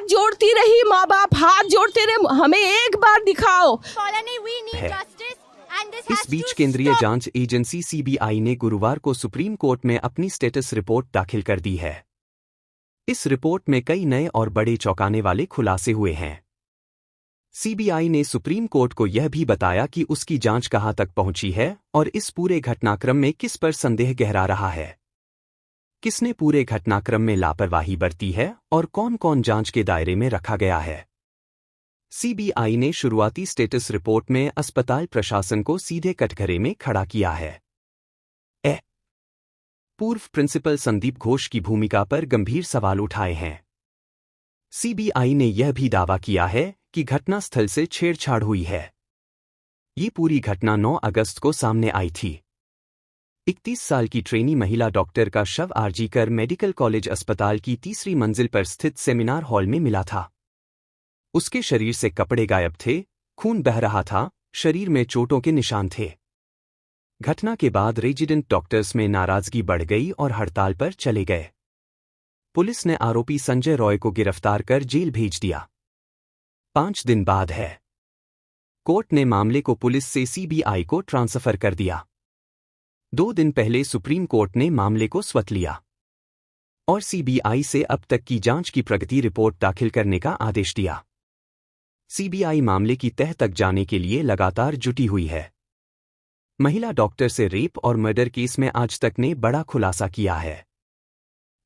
जोड़ती रही, माँ बाप हाथ जोड़ते रहे, हमें एक बार दिखाओ है। इस बीच केंद्रीय जांच एजेंसी सीबीआई ने गुरुवार को सुप्रीम कोर्ट में अपनी स्टेटस रिपोर्ट दाखिल कर दी है। इस रिपोर्ट में कई नए और बड़े चौंकाने वाले खुलासे हुए हैं। सीबीआई ने सुप्रीम कोर्ट को यह भी बताया कि उसकी जांच कहां तक पहुंची है और इस पूरे घटनाक्रम में किस पर संदेह गहरा रहा है, किसने पूरे घटनाक्रम में लापरवाही बरती है और कौन कौन जांच के दायरे में रखा गया है। सीबीआई ने शुरुआती स्टेटस रिपोर्ट में अस्पताल प्रशासन को सीधे कटघरे में खड़ा किया है। पूर्व प्रिंसिपल संदीप घोष की भूमिका पर गंभीर सवाल उठाए हैं। सीबीआई ने यह भी दावा किया है कि घटनास्थल से छेड़छाड़ हुई है। ये पूरी घटना 9 अगस्त को सामने आई थी। 31 साल की ट्रेनी महिला डॉक्टर का शव आरजीकर मेडिकल कॉलेज अस्पताल की तीसरी मंजिल पर स्थित सेमिनार हॉल में मिला था। उसके शरीर से कपड़े गायब थे, खून बह रहा था, शरीर में चोटों के निशान थे। घटना के बाद रेजिडेंट डॉक्टर्स में नाराजगी बढ़ गई और हड़ताल पर चले गए। पुलिस ने आरोपी संजय रॉय को गिरफ्तार कर जेल भेज दिया। 5 दिन बाद है। कोर्ट ने मामले को पुलिस से सीबीआई को ट्रांसफर कर दिया। 2 दिन पहले सुप्रीम कोर्ट ने मामले को स्वत लिया और सीबीआई से अब तक की जांच की प्रगति रिपोर्ट दाखिल करने का आदेश दिया। सीबीआई मामले की तह तक जाने के लिए लगातार जुटी हुई है। महिला डॉक्टर से रेप और मर्डर केस में आज तक ने बड़ा खुलासा किया है।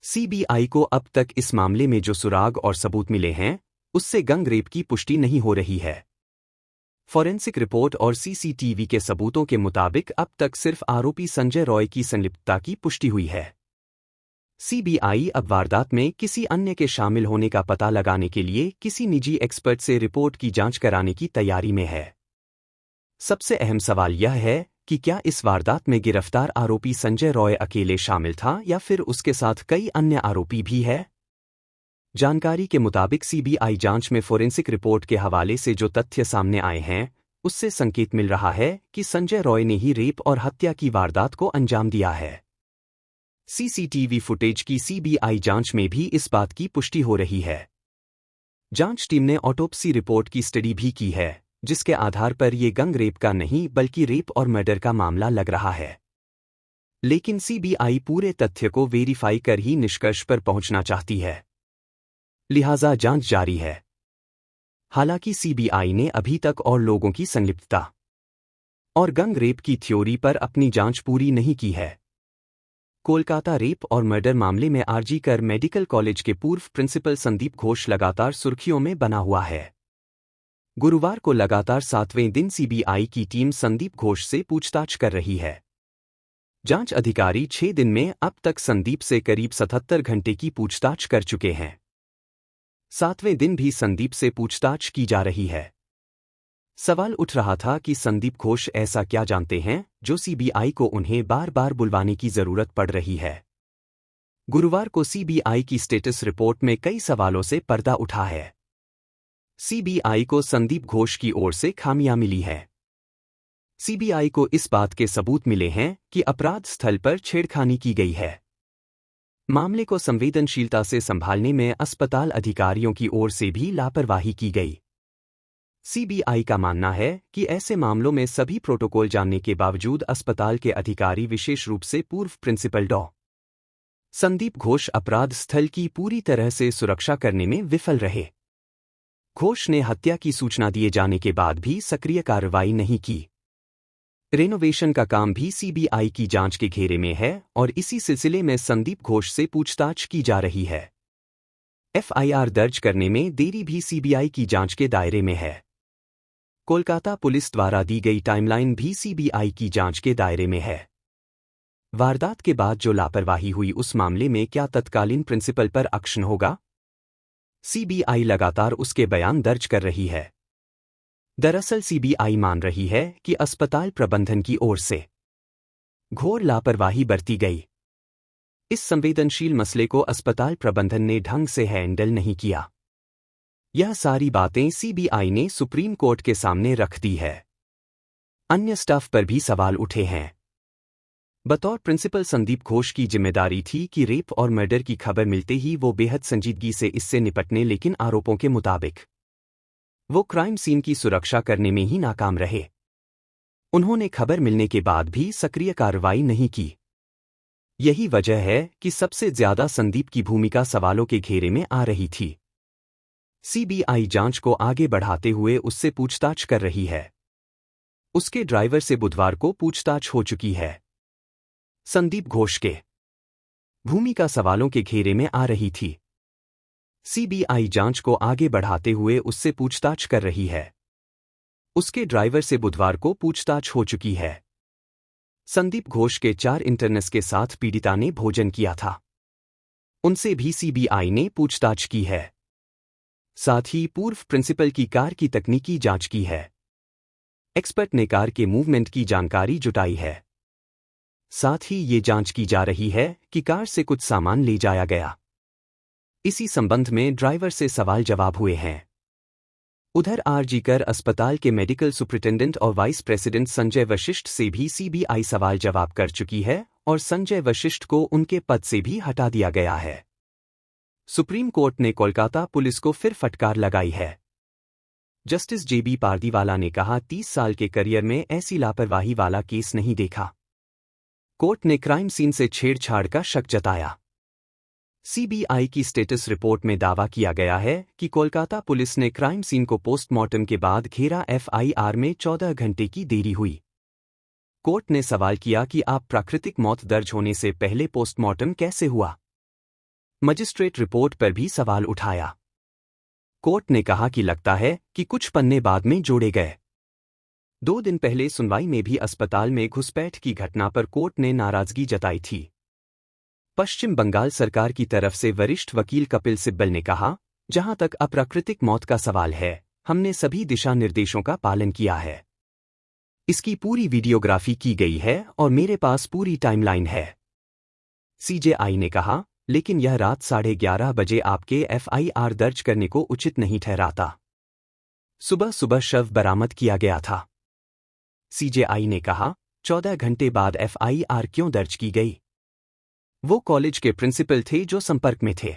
सीबीआई को अब तक इस मामले में जो सुराग और सबूत मिले हैं, उससे गैंग रेप की पुष्टि नहीं हो रही है। फॉरेंसिक रिपोर्ट और सीसीटीवी के सबूतों के मुताबिक अब तक सिर्फ आरोपी संजय रॉय की संलिप्तता की पुष्टि हुई है। सीबीआई अब वारदात में किसी अन्य के शामिल होने का पता लगाने के लिए किसी निजी एक्सपर्ट से रिपोर्ट की जांच कराने की तैयारी में है। सबसे अहम सवाल यह है कि क्या इस वारदात में गिरफ्तार आरोपी संजय रॉय अकेले शामिल था या फिर उसके साथ कई अन्य आरोपी भी हैं? जानकारी के मुताबिक सीबीआई जांच में फोरेंसिक रिपोर्ट के हवाले से जो तथ्य सामने आए हैं, उससे संकेत मिल रहा है कि संजय रॉय ने ही रेप और हत्या की वारदात को अंजाम दिया है। सीसीटीवी फुटेज की सीबीआई जांच में भी इस बात की पुष्टि हो रही है। जांच टीम ने ऑटोप्सी रिपोर्ट की स्टडी भी की है, जिसके आधार पर यह गैंग रेप का नहीं बल्कि रेप और मर्डर का मामला लग रहा है। लेकिन सीबीआई पूरे तथ्य को वेरीफाई कर ही निष्कर्ष पर पहुंचना चाहती है, लिहाजा जांच जारी है। हालांकि सीबीआई ने अभी तक और लोगों की संलिप्तता और गैंग रेप की थ्योरी पर अपनी जांच पूरी नहीं की है। कोलकाता रेप और मर्डर मामले में आरजीकर मेडिकल कॉलेज के पूर्व प्रिंसिपल संदीप घोष लगातार सुर्खियों में बना हुआ है। गुरुवार को लगातार 7वें दिन सीबीआई की टीम संदीप घोष से पूछताछ कर रही है। जांच अधिकारी 6 दिन में अब तक संदीप से करीब 77 घंटे की पूछताछ कर चुके हैं। 7वें दिन भी संदीप से पूछताछ की जा रही है। सवाल उठ रहा था कि संदीप घोष ऐसा क्या जानते हैं जो सीबीआई को उन्हें बार बार बुलवाने की जरूरत पड़ रही है। गुरुवार को सीबीआई की स्टेटस रिपोर्ट में कई सवालों से पर्दा उठा है। सीबीआई को संदीप घोष की ओर से खामियां मिली है। सीबीआई को इस बात के सबूत मिले हैं कि अपराध स्थल पर छेड़खानी की गई है। मामले को संवेदनशीलता से संभालने में अस्पताल अधिकारियों की ओर से भी लापरवाही की गई। सीबीआई का मानना है कि ऐसे मामलों में सभी प्रोटोकॉल जानने के बावजूद अस्पताल के अधिकारी, विशेष रूप से पूर्व प्रिंसिपल डॉ. संदीप घोष, अपराध स्थल की पूरी तरह से सुरक्षा करने में विफल रहे। घोष ने हत्या की सूचना दिए जाने के बाद भी सक्रिय कार्रवाई नहीं की। रेनोवेशन का काम भी सीबीआई की जांच के घेरे में है और इसी सिलसिले में संदीप घोष से पूछताछ की जा रही है। एफआईआर दर्ज करने में देरी भी सीबीआई की जांच के दायरे में है। कोलकाता पुलिस द्वारा दी गई टाइमलाइन भी सीबीआई की जांच के दायरे में है। वारदात के बाद जो लापरवाही हुई, उस मामले में क्या तत्कालीन प्रिंसिपल पर एक्शन होगा? सीबीआई लगातार उसके बयान दर्ज कर रही है। दरअसल सीबीआई मान रही है कि अस्पताल प्रबंधन की ओर से घोर लापरवाही बरती गई। इस संवेदनशील मसले को अस्पताल प्रबंधन ने ढंग से हैंडल नहीं किया। यह सारी बातें सीबीआई ने सुप्रीम कोर्ट के सामने रख दी है। अन्य स्टाफ पर भी सवाल उठे हैं। बतौर प्रिंसिपल संदीप घोष की जिम्मेदारी थी कि रेप और मर्डर की खबर मिलते ही वो बेहद संजीदगी से इससे निपटने, लेकिन आरोपों के मुताबिक वो क्राइम सीन की सुरक्षा करने में ही नाकाम रहे। उन्होंने खबर मिलने के बाद भी सक्रिय कार्रवाई नहीं की। यही वजह है कि सबसे ज्यादा संदीप की भूमिका सवालों के घेरे में आ रही थी। सीबीआई जांच को आगे बढ़ाते हुए उससे पूछताछ कर रही है। उसके ड्राइवर से बुधवार को पूछताछ हो चुकी है। संदीप घोष के भूमिका सवालों के घेरे में आ रही थी। सीबीआई जांच को आगे बढ़ाते हुए उससे पूछताछ कर रही है। उसके ड्राइवर से बुधवार को पूछताछ हो चुकी है। संदीप घोष के 4 इंटर्न्स के साथ पीड़िता ने भोजन किया था। उनसे भी सीबीआई ने पूछताछ की है। साथ ही पूर्व प्रिंसिपल की कार की तकनीकी जांच की है। एक्सपर्ट ने कार के मूवमेंट की जानकारी जुटाई है। साथ ही ये जांच की जा रही है कि कार से कुछ सामान ले जाया गया। इसी संबंध में ड्राइवर से सवाल जवाब हुए हैं। उधर आरजीकर अस्पताल के मेडिकल सुपरिटेंडेंट और वाइस प्रेसिडेंट संजय वशिष्ठ से भी सीबीआई सवाल जवाब कर चुकी है और संजय वशिष्ठ को उनके पद से भी हटा दिया गया है। सुप्रीम कोर्ट ने कोलकाता पुलिस को फिर फटकार लगाई है। जस्टिस जेबी पारदीवाला ने कहा, 30 साल के करियर में ऐसी लापरवाही वाला केस नहीं देखा। कोर्ट ने क्राइम सीन से छेड़छाड़ का शक जताया। सीबीआई की स्टेटस रिपोर्ट में दावा किया गया है कि कोलकाता पुलिस ने क्राइम सीन को पोस्टमार्टम के बाद घेरा। एफआईआर में 14 घंटे की देरी हुई। कोर्ट ने सवाल किया कि आप प्राकृतिक मौत दर्ज होने से पहले पोस्टमार्टम कैसे हुआ। मजिस्ट्रेट रिपोर्ट पर भी सवाल उठाया। कोर्ट ने कहा कि लगता है कि कुछ पन्ने बाद में जोड़े गए। 2 दिन पहले सुनवाई में भी अस्पताल में घुसपैठ की घटना पर कोर्ट ने नाराजगी जताई थी। पश्चिम बंगाल सरकार की तरफ से वरिष्ठ वकील कपिल सिब्बल ने कहा, जहां तक अप्राकृतिक मौत का सवाल है, हमने सभी दिशा निर्देशों का पालन किया है। इसकी पूरी वीडियोग्राफी की गई है और मेरे पास पूरी टाइमलाइन है। सीजेआई ने कहा, लेकिन यह रात 11:30 बजे आपके एफआईआर दर्ज करने को उचित नहीं ठहराता। सुबह सुबह शव बरामद किया गया था। सीजेआई ने कहा, 14 घंटे बाद एफआईआर क्यों दर्ज की गई? वो कॉलेज के प्रिंसिपल थे जो संपर्क में थे।